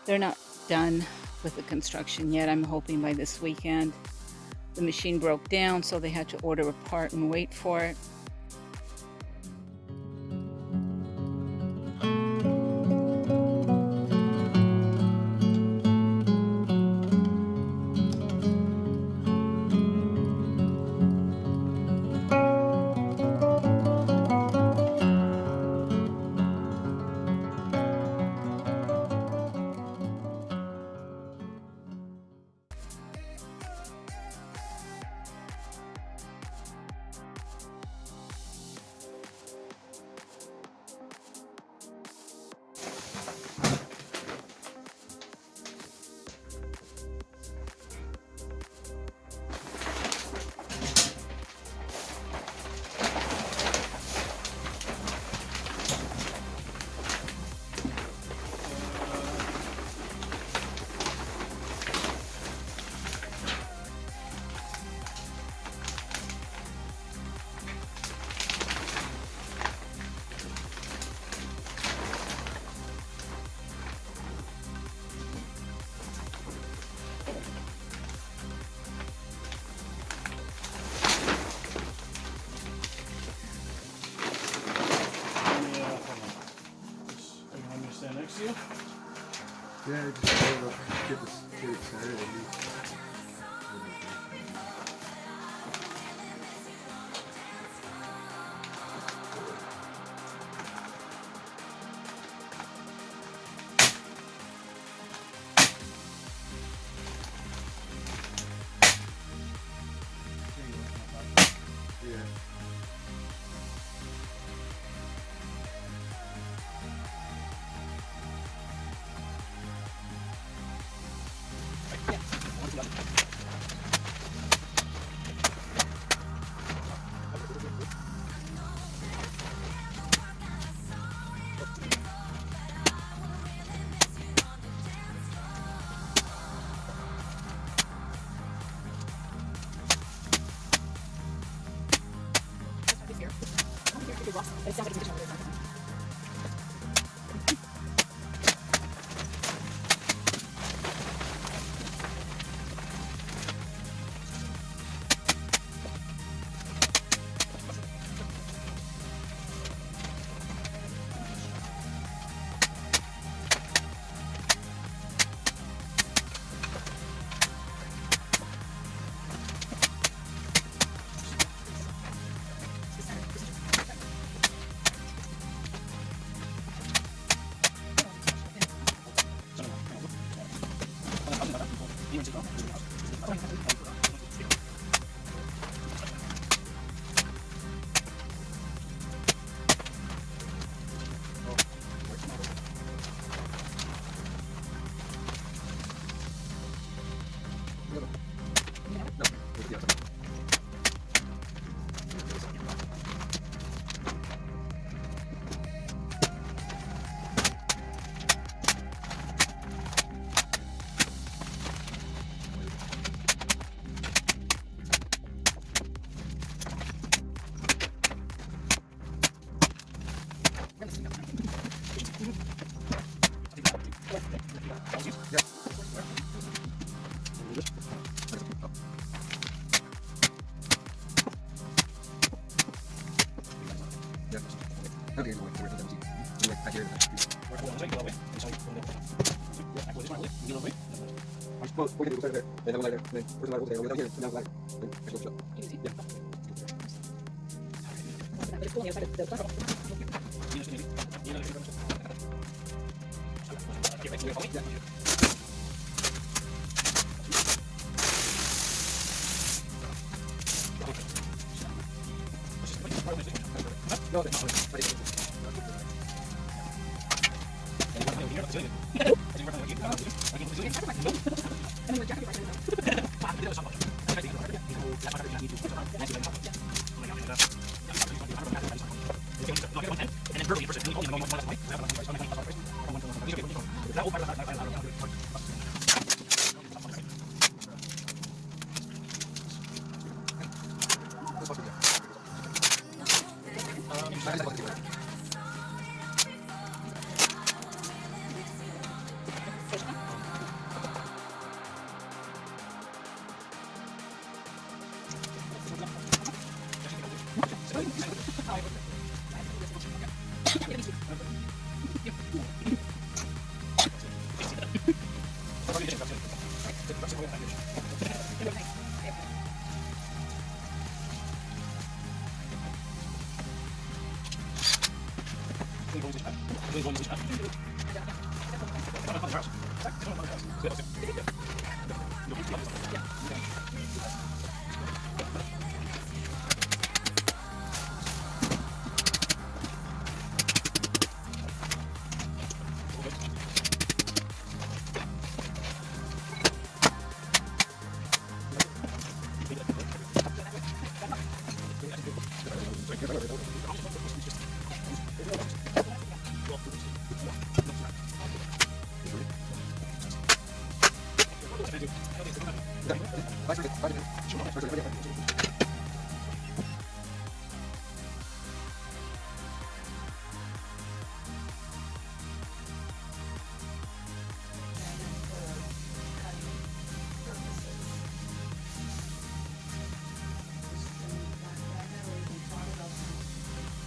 They're not done with the construction yet. I'm hoping by this weekend. The machine broke down, so they had to order a part and wait for it. Stand next to you? Yeah, just get it started at least. Yeah.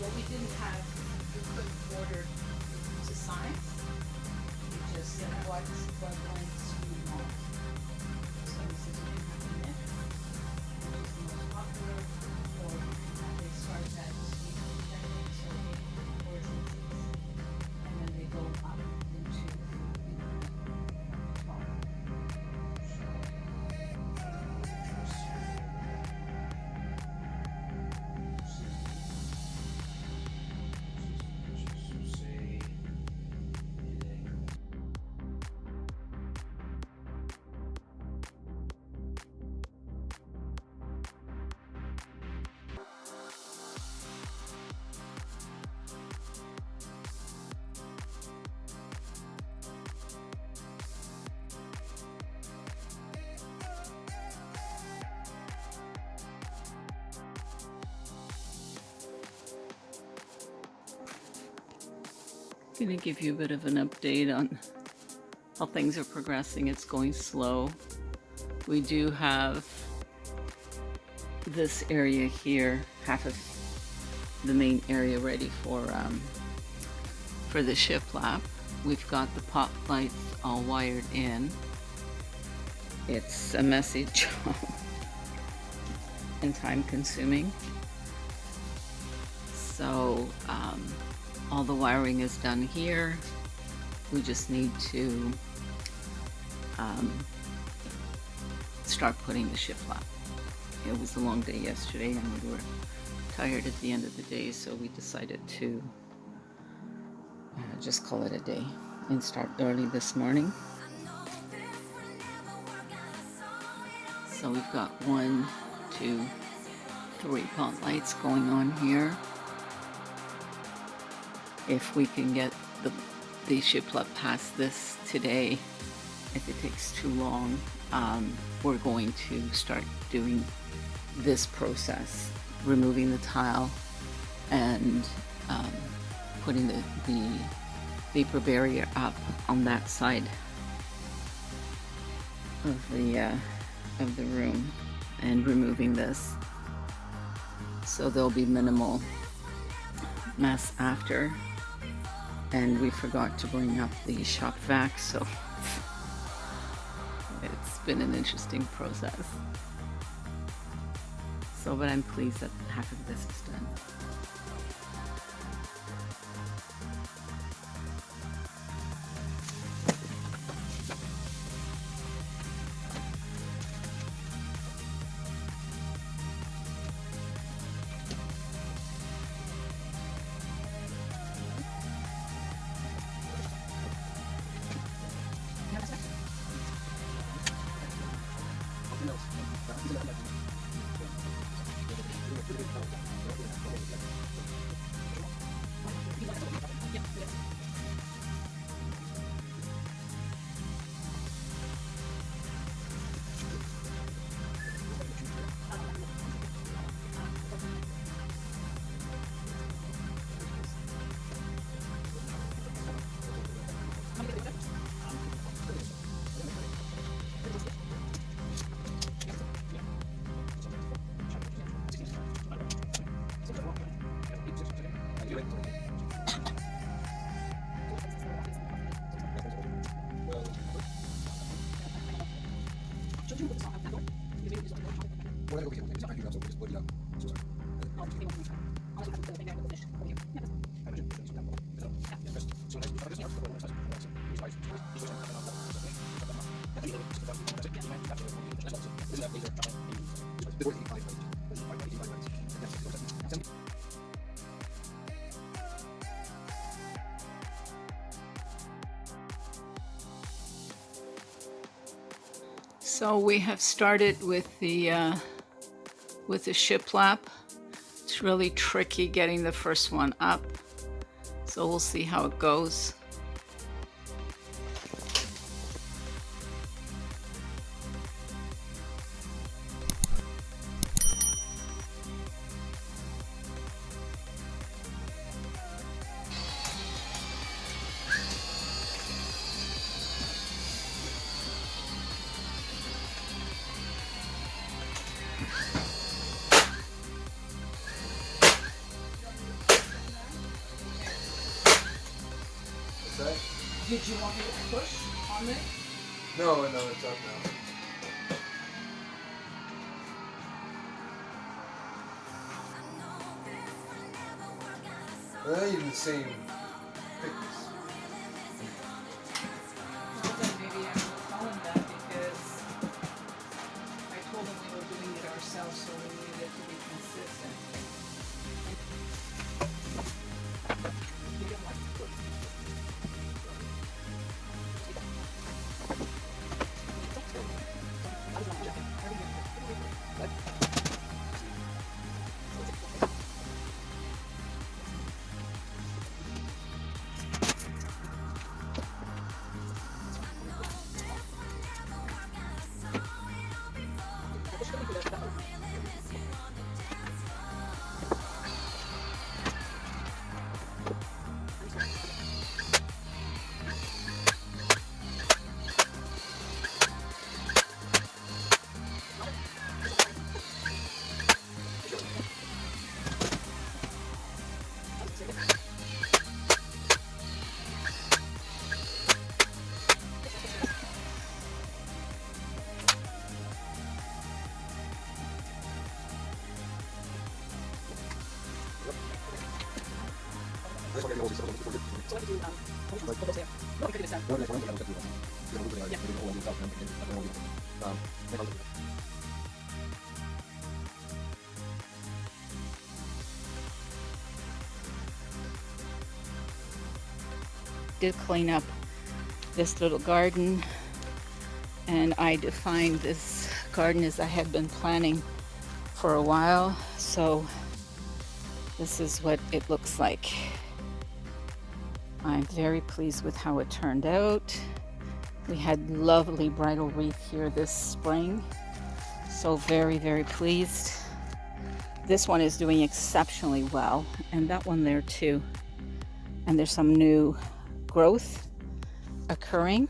What we didn't have, we couldn't order to size. We just said what lengths we want. So this is what we have in it, which is the most popular, or they start at so 8 or 6, and then they go up into 12. Going to give you a bit of an update on how things are progressing. It's going slow. We do have this area here, half of the main area ready for the shiplap. We've got the pop lights all wired in. It's a messy job and time consuming. So all the wiring is done here. We just need to start putting the shiplap. It was a long day yesterday and we were tired at the end of the day, so we decided to just call it a day and start early this morning. So we've got 1, 2, 3 pot lights going on here. If we can get the shiplap past this today, if it takes too long, we're going to start doing this process, removing the tile and putting the vapor barrier up on that side of the room and removing this, so there'll be minimal mess after. And we forgot to bring up the shop vac, so it's been an interesting process. So, but I'm pleased that half of this is done. So we have started with the shiplap. It's really tricky getting the first one up, so we'll see how it goes. Did you want me to push on it? No, it's up now. They're not even the same thickness. Well, then maybe I will tell him that, because I told him we were doing it ourselves, so we needed it to be consistent. Did clean up this little garden, and I defined this garden as I had been planning for a while, so this is what it looks like. I'm very pleased with how it turned out. We had lovely bridal wreath here this spring, so very, very pleased. This one is doing exceptionally well, and that one there too. And there's some new growth occurring.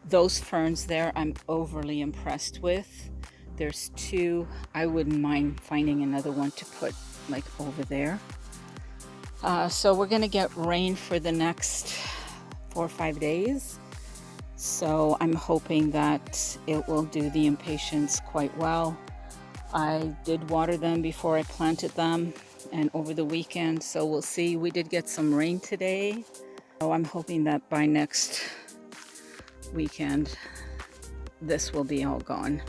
Those ferns there I'm overly impressed with. There's two. I wouldn't mind finding another one to put like over there. So we're gonna get rain for the next 4 or 5 days. So I'm hoping that it will do the impatiens quite well. I did water them before I planted them and over the weekend, so we'll see. We did get some rain today. So I'm hoping that by next weekend, this will be all gone.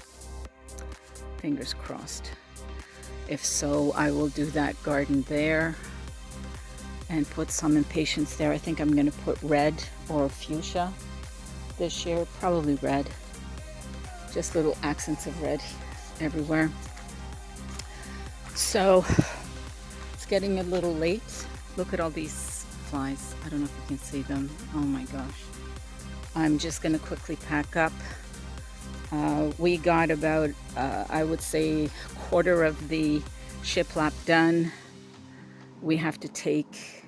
Fingers crossed. If so, I will do that garden there and put some impatiens there. I think I'm going to put red or fuchsia this year, probably red. Just little accents of red everywhere. So it's getting a little late. Look at all these flies. I don't know if you can see them. Oh my gosh. I'm just going to quickly pack up. We got about, I would say, quarter of the shiplap done. We have to take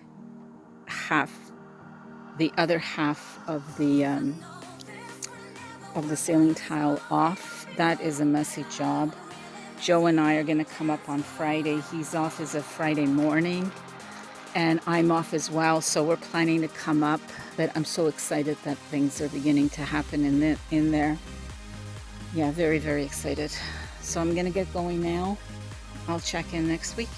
the other half of the ceiling tile off. That is a messy job. Joe and I are going to come up on Friday. He's off as a Friday morning, and I'm off as well, so we're planning to come up. But I'm so excited that things are beginning to happen in there. Yeah, very, very excited. So I'm gonna get going now. I'll check in next week.